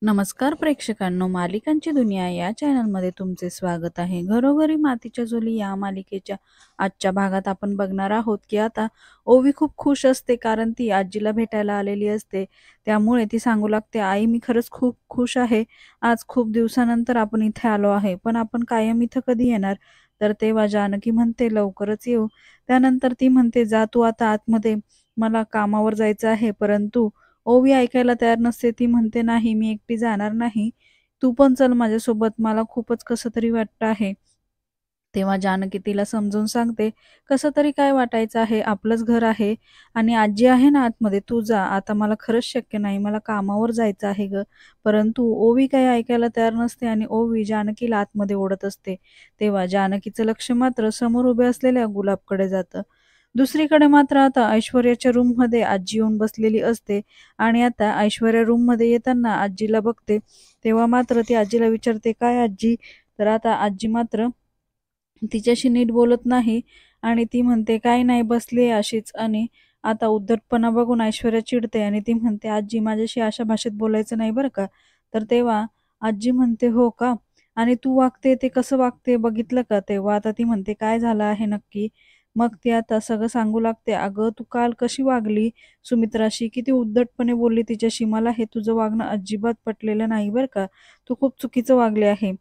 नमस्कार प्रेक्षकांनो, मालिकांची दुनिया या चॅनलमध्ये तुमचे स्वागत आहे. घरोघरी मातीच्या चुली या मालिकेच्या आजच्या भागात आपण बघणार आहोत की आता ओवी खूप खुश असते, कारण ती आजीला भेटायला आलेली असते. त्यामुळे ती सांगू लागते, आई मी खरंच खूप खुश आहे. आज खूप दिवसानंतर आपण इथे आलो आहे, पण आपण कायम इथं कधी येणार? तर तेव्हा जानकी म्हणते, लवकरच येऊ. त्यानंतर ती म्हणते, जा तू आता आतमध्ये, मला कामावर जायचं आहे. परंतु ओवी ऐकायला तयार नसते. ती म्हणते, "नाही, मी एकटी जाणार नाही. तू पण चल माझ्यासोबत. मला खूपच कसं तरी वाटतं आहे." तेव्हा जानकी तिला समजून सांगते, "कसं तरी काय वाटायचं आहे? आपलंच घर आहे आणि आजी आहे ना आतमध्ये. तू जा. आता मला खरंच शक्य नाही. मला कामावर जायचं आहे गं." परंतु ओवी काही ऐकायला तयार नसते आणि ओवी जानकीला आतमध्ये ओढत असते. तेव्हा जानकीचं लक्ष मात्र समोर उभे असलेल्या गुलाबकडे जातं. दुसरीकडे मात्र आता ऐश्वर्याच्या रूममध्ये आजी येऊन बसलेली असते आणि आता ऐश्वर्या रूममध्ये येताना आजीला बघते. तेव्हा मात्र ती आजीला विचारते, "काय आजी?" तर आता आजी मात्र तिच्याशी नीट बोलत नाही आणि ती म्हणते, "काही नाही, बसली अशीच." आणि आता उद्धटपणा बघून ऐश्वर्या चिडते आणि ती म्हणते, "आजी माझ्याशी अशा भाषेत बोलायचं नाही बरं का." तर तेव्हा आजी म्हणते, "हो का? आणि तू वागते ते कसं वागते बघितलं का?" तेव्हा आता ती म्हणते, "काय झालं आहे नक्की?" मग ती आता सगळं सांगू लागते, "अगं तू काल कशी वागली सुमित्राशी, किती उद्धटपणे बोलली तिच्याशी. मला हे तुझं वागणं अजिबात पटलेलं नाही बरं का. तू खूप चुकीचं वागले आहे."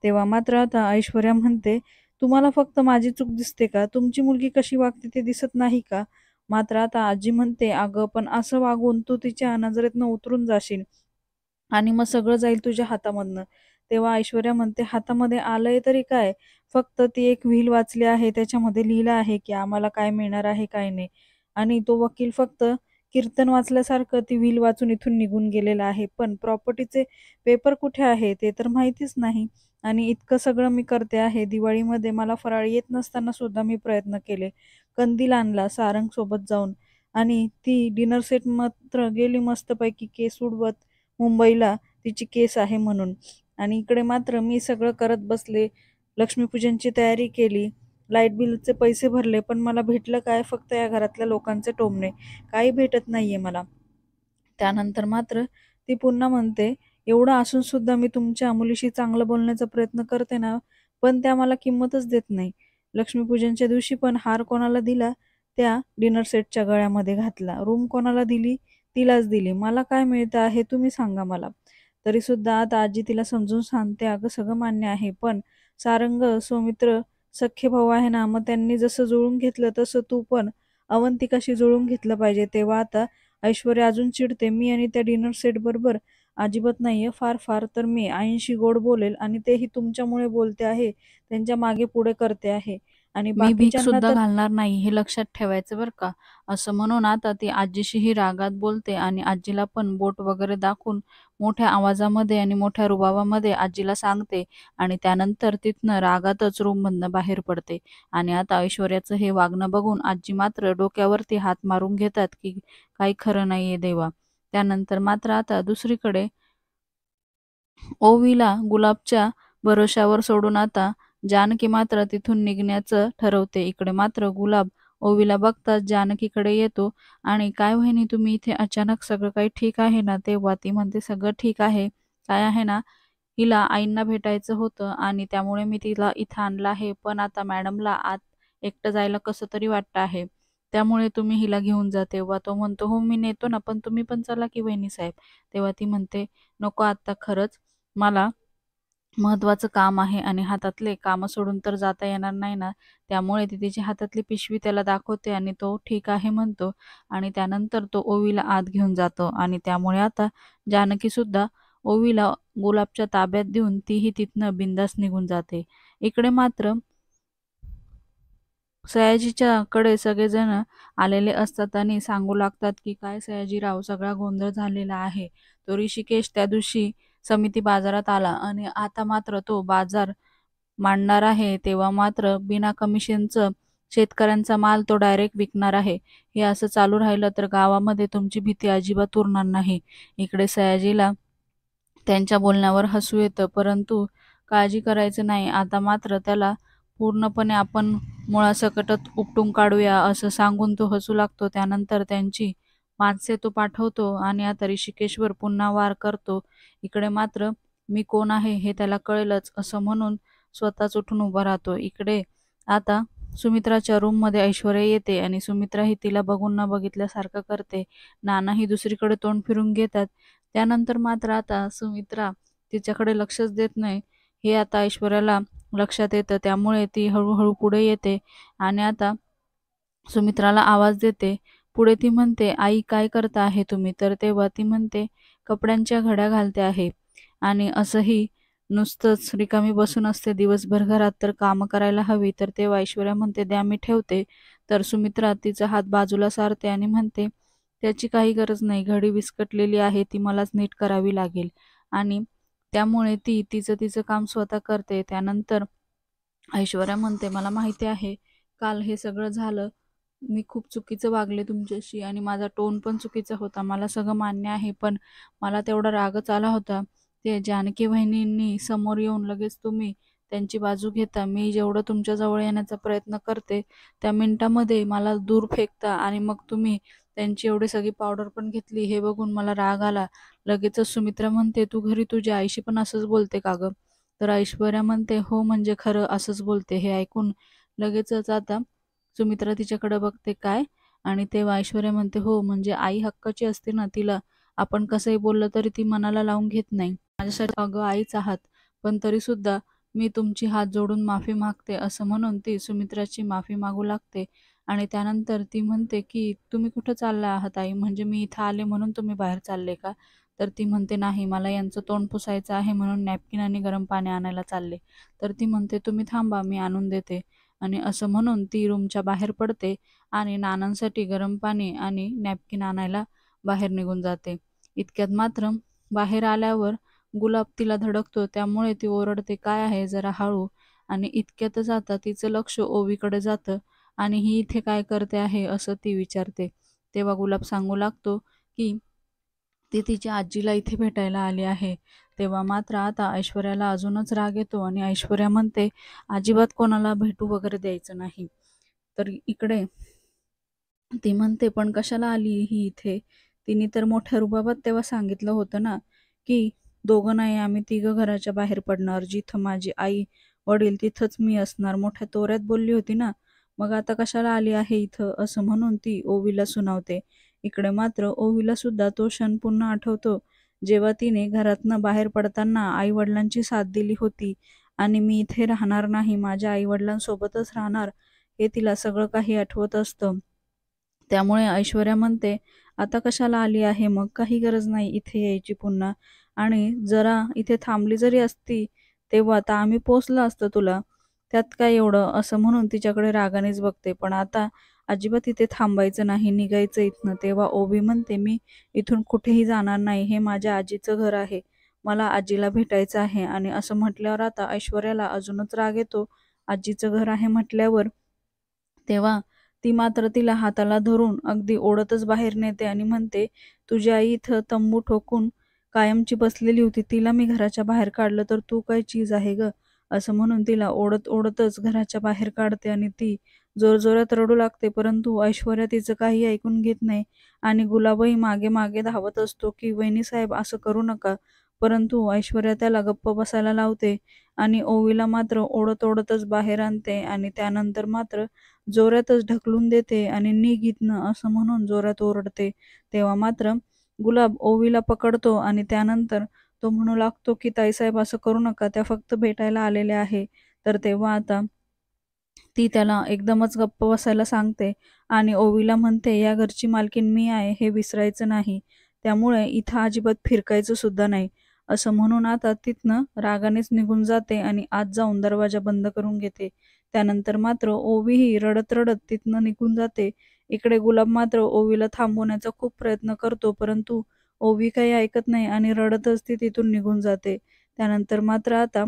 तेव्हा मात्र आता ऐश्वर्या म्हणते, "तुम्हाला फक्त माझी चूक दिसते का? तुमची मुलगी कशी वागते ते दिसत नाही का?" मात्र आता आजी म्हणते, "अगं पण असं वागून तू तिच्या नजरेतनं उतरून जाशील आणि मग सगळं जाईल तुझ्या हातामधनं." तेव्हा ऐश्वर्या म्हणते, "हातामध्ये आलंय तरी काय? फक्त ती एक व्हील वाचली आहे. त्याच्यामध्ये लिहिलं आहे की आम्हाला काय मिळणार आहे, काय नाही." आणि तो वकील फक्त कीर्तन वाचल्यासारखं ती व्हील वाचून इथून निघून गेलेला आहे. पण प्रॉपर्टीचे पेपर कुठे आहे ते तर माहितीच नाही. आणि इतकं सगळं मी करते आहे. दिवाळीमध्ये मला फराळ येत नसताना सुद्धा मी प्रयत्न केले. कंदील आणला सारंगसोबत जाऊन आणि ती डिनर सेट मात्र गेली मस्तपैकी केस उडवत मुंबईला, तिची केस आहे म्हणून. आणि इकडे मात्र मी सगळं करत बसले. लक्ष्मीपूजनची तयारी केली. लाईट बिलचे पैसे भरले. पण मला भेटलं काय? फक्त या घरातल्या लोकांचे टोमणे. काही भेटत नाहीये मला. त्यानंतर मात्र ती पुन्हा म्हणते, "एवढं असून सुद्धा मी तुमच्या मुलीशी चांगलं बोलण्याचा प्रयत्न करते ना, पण त्या मला किंमतच देत नाही. लक्ष्मीपूजनच्या दिवशी पण हार कोणाला दिला? त्या डिनर सेटच्या गळ्यामध्ये घातला. रूम कोणाला दिली? तिलाच दिली. मला काय मिळतं आहे तुम्ही सांगा मला." तरीसुद्धा आता आजी तिला समजून सांगते, "अगं सगळं मान्य आहे, पण सारंग, सौमित्र सख्खे भाऊ आहे ना, मग त्यांनी जसं जुळवून घेतलं तसं तू पण अवंतिकाशी जुळवून घेतलं पाहिजे." तेव्हा आता ऐश्वर्या अजून चिडते, "मी आणि त्या डिनर सेट बरोबर अजिबात नाहीये. फार फार तर मी आईंशी गोड बोलेल आणि तेही तुमच्यामुळे बोलते आहे. त्यांच्या मागे पुढे करते आहे आणि मी भीक बाकीच्यांना सुद्धा तर." घालणार नाही हे लक्षात ठेवायचं बरं का. असं म्हणून आता ती आजीशीही रागात बोलते आणि आजीला पण बोट वगैरे दाखवून मोठ्या आवाजामध्ये आणि मोठ्या रुबाबामध्ये आजीला सांगते आणि त्यानंतर तिथनं रागातच रूममधनं बाहेर पडते. आणि आता ऐश्वर्याचं हे वागणं बघून आजी मात्र डोक्यावरती हात मारून घेतात की काही खरं नाहीये देवा. त्यानंतर मात्र आता दुसरीकडे ओवीला गुलाबच्या भरोश्यावर सोडून आता जानकी मात्र तिथून निघण्याचं ठरवते. इकडे मात्र गुलाब ओवीला बघताच जानकीकडे येतो आणि "काय वहिनी तुम्ही इथे अचानक? सगळं काही ठीक आहे ना?" तेव्हा ती म्हणते, "सगळं ठीक आहे. काय आहे ना, हिला आईंना भेटायचं होतं आणि त्यामुळे मी तिला इथं आणलं आहे. पण आता मॅडमला आत एकटं जायला कसं तरी वाटतं आहे. त्यामुळे तुम्ही हिला घेऊन जा." तेव्हा तो म्हणतो, "हो मी नेतो ना, पण तुम्ही पण चला की वहिनीसाहेब." तेव्हा ती म्हणते, "नको आत्ता खरंच मला महत्त्वाचं काम आहे आणि हातातले कामं सोडून तर जाता येणार नाही ना." त्यामुळे ती तिची हातातली पिशवी त्याला दाखवते आणि तो ठीक आहे म्हणतो आणि त्यानंतर तो ओवीला आत घेऊन जातो आणि त्यामुळे आता जानकीसुद्धा ओवीला गुलाबच्या ताब्यात देऊन तीही तिथनं बिनधास्त निघून जाते. इकडे मात्र सयाजीच्या कडे सगळेजण आलेले असतात आणि सांगू लागतात की "काय सयाजीराव, सगळा गोंधळ झालेला आहे. तो ऋषिकेश त्या दिवशी समिती बाजारात आला आणि आता मात्र तो बाजार मांडणार आहे. तेव्हा मात्र बिना कमिशनचं शेतकऱ्यांचा माल तो डायरेक्ट विकणार आहे. हे असं चालू राहिलं तर गावामध्ये तुमची भीती अजिबात उरणार नाही." इकडे सयाजीला त्यांच्या बोलण्यावर हसू येतं, परंतु काळजी करायचं नाही. आता मात्र त्याला पूर्णपणे आपण मुळासकटच उपटून काढूया असं सांगून तो हसू लागतो. त्यानंतर त्यांची माणसे तो पाठवतो आणि आता ऋषिकेशवर पुन्हा वार करतो. इकडे मात्र मी कोण आहे हे त्याला कळेलच असं म्हणून स्वतःच उठून उभा राहतो. इकडे आता सुमित्राच्या रूममध्ये ऐश्वर्या येते आणि सुमित्रा ही तिला बघून न बघितल्यासारखं करते. नानाही दुसरीकडे तोंड फिरून घेतात. त्यानंतर मात्र आता सुमित्रा तिच्याकडे लक्षच देत नाही हे आता ऐश्वर्याला लक्षात येतं. त्यामुळे ती हळूहळू पुढे येते आणि आता सुमित्राला आवाज देते. पुढे ती म्हणते, "आई काय करता आहे तुम्ही?" तर तेव्हा ती म्हणते, "कपड्यांच्या घड्या घालते आहे." आणि असंही नुसतंच रिकामी बसून असते दिवसभर घरात, तर कामं करायला हवी. तर तेव्हा ऐश्वर्या म्हणते, "द्या मी ठेवते." तर सुमित्रा तिचा हात बाजूला सारते आणि म्हणते, "त्याची काही गरज नाही. घडी विस्कटलेली आहे, ती मलाच नीट करावी लागेल." आणि त्यामुळे ती तिचं तिचं काम स्वतः करते. त्यानंतर ऐश्वर्या म्हणते, "मला माहिती आहे, काल हे सगळं झालं. मी खूप चुकीचं वागले तुमच्याशी आणि माझा टोन पण चुकीचा होता. मला सगळं मान्य आहे. पण मला तेवढा रागच आला होता. ते जानकी वहिनींनी समोर येऊन लगेच तुम्ही त्यांची बाजू घेता. मी जेवढं तुमच्याजवळ येण्याचा प्रयत्न करते, त्या मिनिटामध्ये मला दूर फेकता आणि मग तुम्ही त्यांची एवढी सगळी पावडर पण घेतली. हे बघून मला राग आला." लगेचच सुमित्रा म्हणते, "तू घरी तुझ्या आईशी पण असंच बोलते का गं?" तर ऐश्वर्या म्हणते, "हो, म्हणजे खरं असंच बोलते." हे ऐकून लगेचच आता सुमित्रा तिच्याकडे बघते, "काय?" आणि तेव्हा ऐश्वर्या म्हणते, "हो, म्हणजे आई हक्काची असते ना, तिला आपण कसंही बोललं तरी ती मनाला लावून घेत नाही. माझ्यासाठी अगं आईच आहात, पण तरीसुद्धा मी तुमची हात जोडून माफी मागते." असं म्हणून ती सुमित्राची माफी मागू लागते आणि त्यानंतर ती म्हणते, की "तुम्ही कुठं चालला आहात आई? म्हणजे मी इथं आले म्हणून तुम्ही बाहेर चालले का?" तर ती म्हणते, "नाही, मला यांचं तोंड पुसायचं आहे म्हणून नॅपकिन आणि गरम पाणी आणायला चालले." तर ती म्हणते, "तुम्ही थांबा, मी आणून देते." आणि असं म्हणून ती रूमच्या बाहेर पडते आणि नानांसाठी गरम पाणी आणि नॅपकिन आणायला बाहेर निघून जाते. इतक्यात मात्र बाहेर आल्यावर गुलाब तिला धडकतो. त्यामुळे ती ओरडते, "काय आहे? जरा हळू." आणि इतक्यातच आता तिचं लक्ष ओवीकडे जातं आणि "ही इथे काय करते आहे?" असं ती विचारते. तेव्हा गुलाब सांगू लागतो, की ती तिच्या आजीला इथे भेटायला आली आहे. तेव्हा मात्र आता ऐश्वर्याला अजूनच राग येतो आणि ऐश्वर्या म्हणते, "अजिबात कोणाला भेटू वगैरे द्यायचं नाही." तर इकडे ती म्हणते, "पण कशाला आली ही इथे? तिने तर मोठ्या रुबाबात तेव्हा सांगितलं होतं ना, की दोघं नाही आम्ही तिघं घराच्या बाहेर पडणार. जिथं माझी आई, वडील तिथंच मी असणार. मोठ्या तोऱ्यात बोलली होती ना. मग आता कशाला आली आहे इथं?" असं म्हणून ती ओवीला सुनावते. इकडे मात्र ओवीला सुद्धा तो क्षण पुन्हा आठवतो, जेव्हा तिने घरातनं बाहेर पडताना आई-वडिलांची साथ दिली होती आणि मी इथे राहणार नाही, माझ्या आई-वडिलांसोबतच राहणार, हे तिला सगळं काही आठवत असतं. त्यामुळे ऐश्वर्या म्हणते, "आता कशाला आली आहे मग? काही गरज नाही इथे यायची पुन्हा आणि जरा इथे थांबली जरी असती, तेव्हा आता आम्ही पोहोचलं असतं तुला. त्यात काय एवढं?" असं म्हणून तिच्याकडे रागानेच बघते. पण आता अजिबात इथे थांबायचं नाही, निघायचं इथनं. तेव्हा ओवी म्हणते, "मी इथून कुठेही जाणार नाही. हे माझ्या आजीचं घर आहे. मला आजीला भेटायचं आहे." आणि असं म्हटल्यावर आता ऐश्वर्याला अजूनच राग येतो. आजीचं घर आहे म्हटल्यावर. तेव्हा ती मात्र तिला हाताला धरून अगदी ओढतच बाहेर नेते आणि म्हणते, "तुझी आई इथं तंबू ठोकून कायमची बसलेली होती. तिला मी घराच्या बाहेर काढलं तर तू काय चीज आहे गं?" असं म्हणून तिला ओढत-ओढतच घराच्या बाहेर काढते आणि ती जोरजोरात रडू लागते. परंतु ऐश्वर्या तिचं काही ऐकून घेत नाही आणि गुलाबही मागे-मागे धावत असतो, की "वहिनीसाहेब असं करू नका." परंतु ऐश्वर्या त्याला गप्प बसायला लावते आणि ओवीला मात्र ओढत-ओढतच बाहेर आणते आणि त्यानंतर मात्र जोरातच ढकलून देते आणि "निघ इथनं" असं म्हणून जोरात ओरडते. तेव्हा मात्र गुलाब ओवीला पकडतो आणि त्यानंतर तो म्हणू लागतो, की "ताईसाहेब असं करू नका, त्या फक्त भेटायला आलेल्या आहे." तर तेव्हा आता ती त्याला एकदमच गप्प बसायला सांगते आणि ओवीला म्हणते, "या घरची मालकीण मी आहे, हे विसरायचं नाही. त्यामुळे इथं अजिबात फिरकायचं सुद्धा नाही." असं म्हणून आता तिथनं रागानेच निघून जाते आणि आत जाऊन दरवाजा बंद करून घेते. त्यानंतर मात्र ओवीही रडत-रडत तिथनं निघून जाते. इकडे गुलाब मात्र ओवीला थांबवण्याचा खूप प्रयत्न करतो, परंतु ओवी काही ऐकत नाही आणि रडतच ती तिथून निघून जाते. त्यानंतर मात्र आता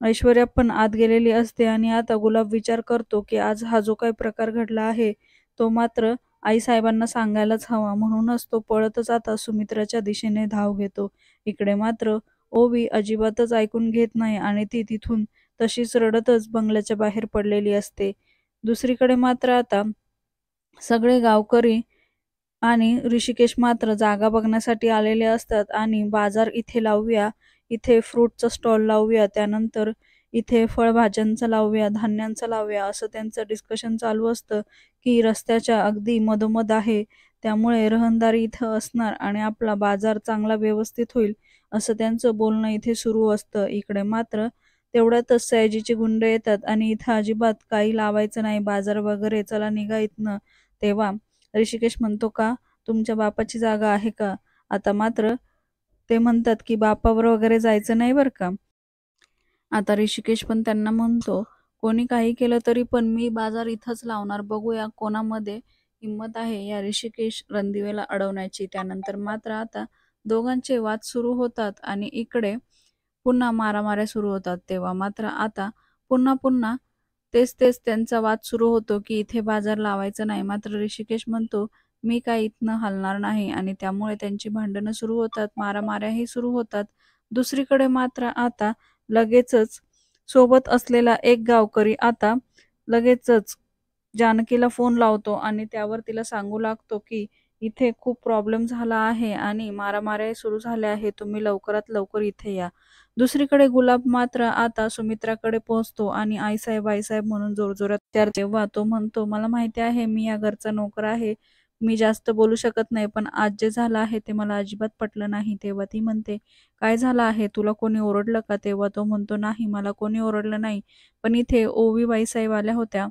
ऐश्वर्या पण आत गेलेली असते आणि आता गुलाब विचार करतो, की आज हा जो काही प्रकार घडला आहे, तो मात्र आईसाहेबांना सांगायलाच हवा. म्हणूनच तो पळतच आता सुमित्राच्या दिशेने धाव घेतो. इकडे मात्र ओवी अजिबातच ऐकून घेत नाही आणि ती तिथून तशीच रडतच बंगल्याच्या बाहेर पडलेली असते. दुसरीकडे मात्र आता सगळे गावकरी आणि ऋषिकेश मात्र जागा बघण्यासाठी आलेले असतात आणि बाजार इथे लावूया, इथे फ्रूटचा स्टॉल लावूया, त्यानंतर इथे फळभाज्यांचा लावूया, धान्यांचा लावूया, असं त्यांचं डिस्कशन चालू असतं की रस्त्याच्या अगदी मधोमध आहे, त्यामुळे रहदारी इथं असणार आणि आपला बाजार चांगला व्यवस्थित होईल, असं त्यांचं बोलणं इथे सुरू असतं. इकडे मात्र तेवढ्यातच सयाजीचे गुंड येतात आणि इथं अजिबात काही लावायचं नाही, बाजार वगैरे, चला निघा इथनं. तेव्हा ऋषिकेश म्हणतो, का तुमच्या बापाची जागा आहे का? आता मात्र ते म्हणतात की बापावर वगैरे जायचं नाही बरं का. आता ऋषिकेश पण त्यांना म्हणतो, कोणी काही केलं तरी पण मी बाजार इथंच लावणार, बघूया कोणामध्ये हिंमत आहे या ऋषिकेश रणदिवेला अडवण्याची. त्यानंतर मात्र आता दोघांचे वाद सुरू होतात आणि इकडे पुन्हा मारामाऱ्या सुरू होतात. तेव्हा मात्र आता पुन्हा पुन्हा तेच तेच त्यांचा वाद सुरू होतो की इथे बाजार लावायचा नाही. मात्र ऋषिकेश म्हणतो, मी काय इथनं हलणार नाही, आणि त्यामुळे त्यांची भांडणं सुरू होतात, मारामाऱ्याही सुरू होतात. दुसरीकडे मात्र आता लगेचच सोबत असलेला एक गावकरी आता लगेचच जानकीला फोन लावतो आणि त्यावर तिला सांगू लागतो की इथे खूप प्रॉब्लेम झाला आहे आणि मारामाऱ्या सुरू झाल्या आहे, तुम्ही लवकरात लवकर इथे या. दुसरीकडे गुलाब मात्र आता सुमित्राकडे पोहोचतो आणि आईसाहेब म्हणून जोरजोरात तेव्हा तो म्हणतो, मला माहिती आहे मी या घरचा नोकर आहे, मी जास्त बोलू शकत नाही, पण आज जे झालं आहे ते मला अजिबात पटलं नाही. तेव्हा ती म्हणते, काय झालं आहे, तुला कोणी ओरडलं का? तेव्हा तो म्हणतो, नाही मला कोणी ओरडलं नाही, पण इथे ओवी बाईसाहेब आल्या होत्या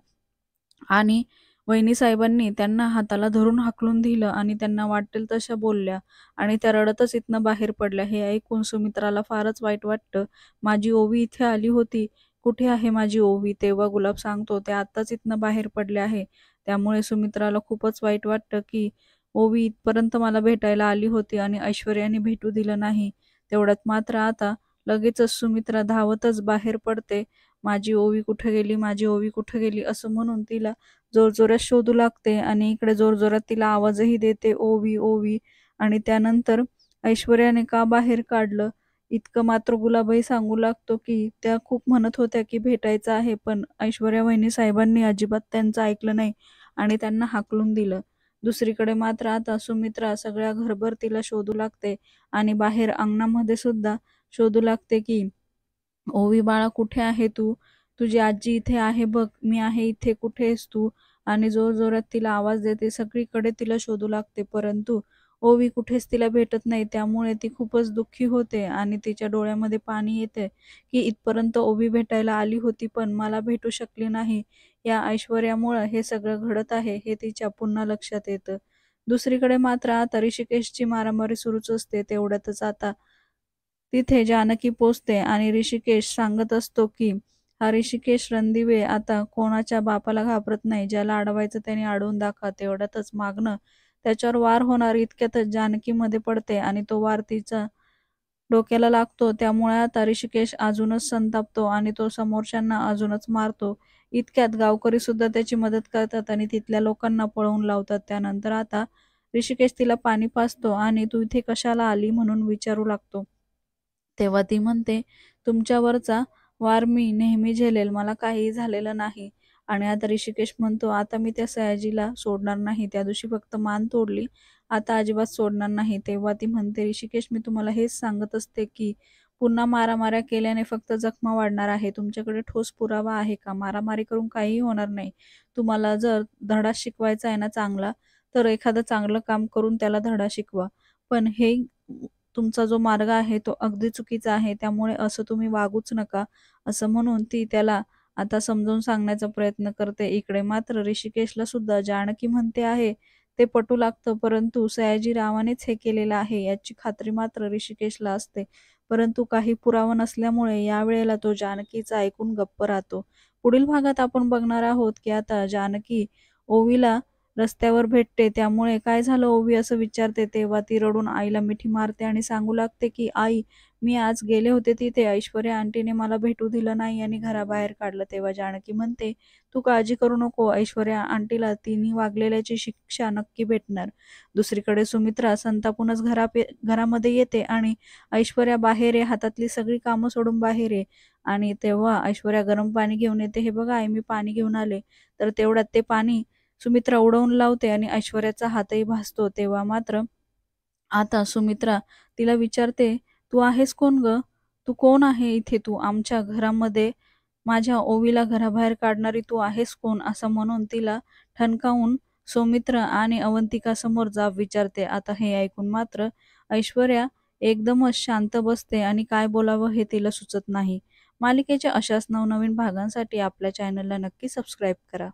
आणि वहिनी साहेबांनी त्यांना हाताला धरून हाकलून दिलं आणि त्यांना वाटेल तशा बोलल्या आणि त्या रडतच इथनं बाहेर पडल्या. हे ऐकून सुमित्राला फारच वाईट वाटतं. माझी ओवी इथे आली होती, कुठे आहे माझी ओवी? तेव्हा गुलाब सांगतो, ते आत्ताच इथनं बाहेर पडले आहे. त्यामुळे सुमित्राला खूपच वाईट वाटतं की ओवी इथपर्यंत मला भेटायला आली होती आणि ऐश्वर्याने भेटू दिलं नाही. तेवढ्यात मात्र आता लगेचच सुमित्रा धावतच बाहेर पडते. माझी ओवी कुठे गेली, माझी ओवी कुठे गेली, असं म्हणून तिला जोरजोरात शोधू लागते आणि इकडे जोरजोरात तिला आवाजही देते, ओवी ओवी. आणि त्यानंतर ऐश्वर्याने का बाहेर काढलं इतकं मात्र गुलाबही सांगू लागतो की त्या खूप म्हणत होत्या की भेटायचं आहे, पण ऐश्वर्या वहिनी साहेबांनी अजिबात त्यांचं ऐकलं नाही आणि त्यांना हाकलून दिलं. दुसरीकडे मात्र आता सुमित्रा सगळ्या घरभर तिला शोधू लागते आणि बाहेर अंगणामध्ये सुद्धा शोधू लागते की ओवी बाळा कुठे आहे तू? तुझी आजी इथे आहे बघ, मी आहे इथे, कुठे आहेस तू? आणि जोरजोरात तिला आवाज देते, सगळीकडे तिला शोधू लागते, परंतु ओवी कुठेच तिला भेटत नाही. त्यामुळे ती खूपच दुःखी होते आणि तिच्या डोळ्यामध्ये पाणी येते की इथपर्यंत ओवी भेटायला आली होती पण मला भेटू शकली नाही. या ऐश्वर्यामुळं हे सगळं घडत आहे हे तिच्या पुन्हा लक्षात येतं. दुसरीकडे मात्र आता ऋषिकेशची मारामारी सुरूच असते. तेवढ्यातच आता तिथे जानकी पोचते आणि ऋषिकेश सांगत असतो की हा ऋषिकेश रणदिवे आता कोणाच्या बापाला घाबरत नाही, ज्याला अडवायचं त्याने अडवून दाखवा. तेवढ्यातच मागणं त्याच्यावर वार होणार इतक्यातच जानकी मध्ये पडते आणि तो वार तिचा डोक्याला लागतो. त्यामुळे आता ऋषिकेश अजूनच संतापतो आणि तो समोरच्यांना अजूनच मारतो. इतक्यात गावकरी सुद्धा त्याची मदत करतात आणि तिथल्या लोकांना पळवून लावतात. त्यानंतर आता ऋषिकेश तिला पाणी पाजतो आणि तू इथे कशाला आली म्हणून विचारू लागतो. तेव्हा ती म्हणते, तुमच्यावरचा वार मी नेहमी झेलेल, मला काहीही झालेलं नाही. आणि आता ऋषिकेश म्हणतो, आता मी त्या सयाजीला सोडणार नाही, त्या दिवशी फक्त मान तोडली, आता अजिबात सोडणार नाही. तेव्हा ती म्हणते, ऋषिकेश मी तुम्हाला हेच सांगत असते की पुन्हा मारामाऱ्या केल्याने फक्त जखमा वाढणार आहे. तुमच्याकडे ठोस पुरावा आहे का? मारामारी करून काहीही होणार नाही. तुम्हाला जर धडा शिकवायचा आहे ना चांगला, तर एखादं चांगलं काम करून त्याला धडा शिकवा. पण हे तुमचा जो मार्ग आहे तो अगदी चुकीचा आहे, त्यामुळे असं तुम्ही वागूच नका, असं म्हणून ती त्याला आता समजावून सांगण्याचा प्रयत्न करते. इकडे मात्र ऋषिकेशला सुद्धा जानकी म्हणते आहे ते पटू लागतं, परंतु सयाजीरावानेच हे केलेलं आहे याची खात्री मात्र ऋषिकेशला असते. परंतु काही पुरावा नसल्यामुळे यावेळेला तो जानकीचा ऐकून गप्प राहतो. पुढील भागात आपण बघणार आहोत की आता जानकी ओवीला रस्त्यावर भेटते. त्यामुळे काय झालं ओवी असं विचारते. तेव्हा ती रडून आईला मिठी मारते आणि सांगू लागते की आई, मी आज गेले होते तिथे, ऐश्वर्या आंटीने मला भेटू दिलं नाही आणि घराबाहेर काढलं. तेव्हा जानकी म्हणते, तू काळजी करू नको, ऐश्वर्या आंटीला तिने वागलेल्याची शिक्षा नक्की भेटणार. दुसरीकडे सुमित्रा संतापूनच घरामध्ये येते आणि ऐश्वर्या बाहेर आहे, हातातली सगळी कामं सोडून बाहेर आहे. आणि तेव्हा ऐश्वर्या गरम पाणी घेऊन येते. हे बघा आई, मी पाणी घेऊन आले. तर तेवढ्यात ते पाणी सुमित्रा उडवून लावते आणि ऐश्वर्याचा हातही भासतो. तेव्हा मात्र आता सुमित्रा तिला विचारते, "तू आहेस कोण गं? तू कोण आहे इथे तू? आमच्या घरामध्ये माझ्या ओवीला घराबाहेर काढणारी तू आहेस कोण?" असं म्हणून तिला ठणकावून सौमित्र आणि अवंतिकासमोर जाब विचारते. आता हे ऐकून मात्र ऐश्वर्या एकदमच शांत बसते आणि काय बोलावं हे तिला सुचत नाही. मालिकेच्या अशाच नवनवीन भागांसाठी आपल्या चॅनलला नक्की सबस्क्राईब करा.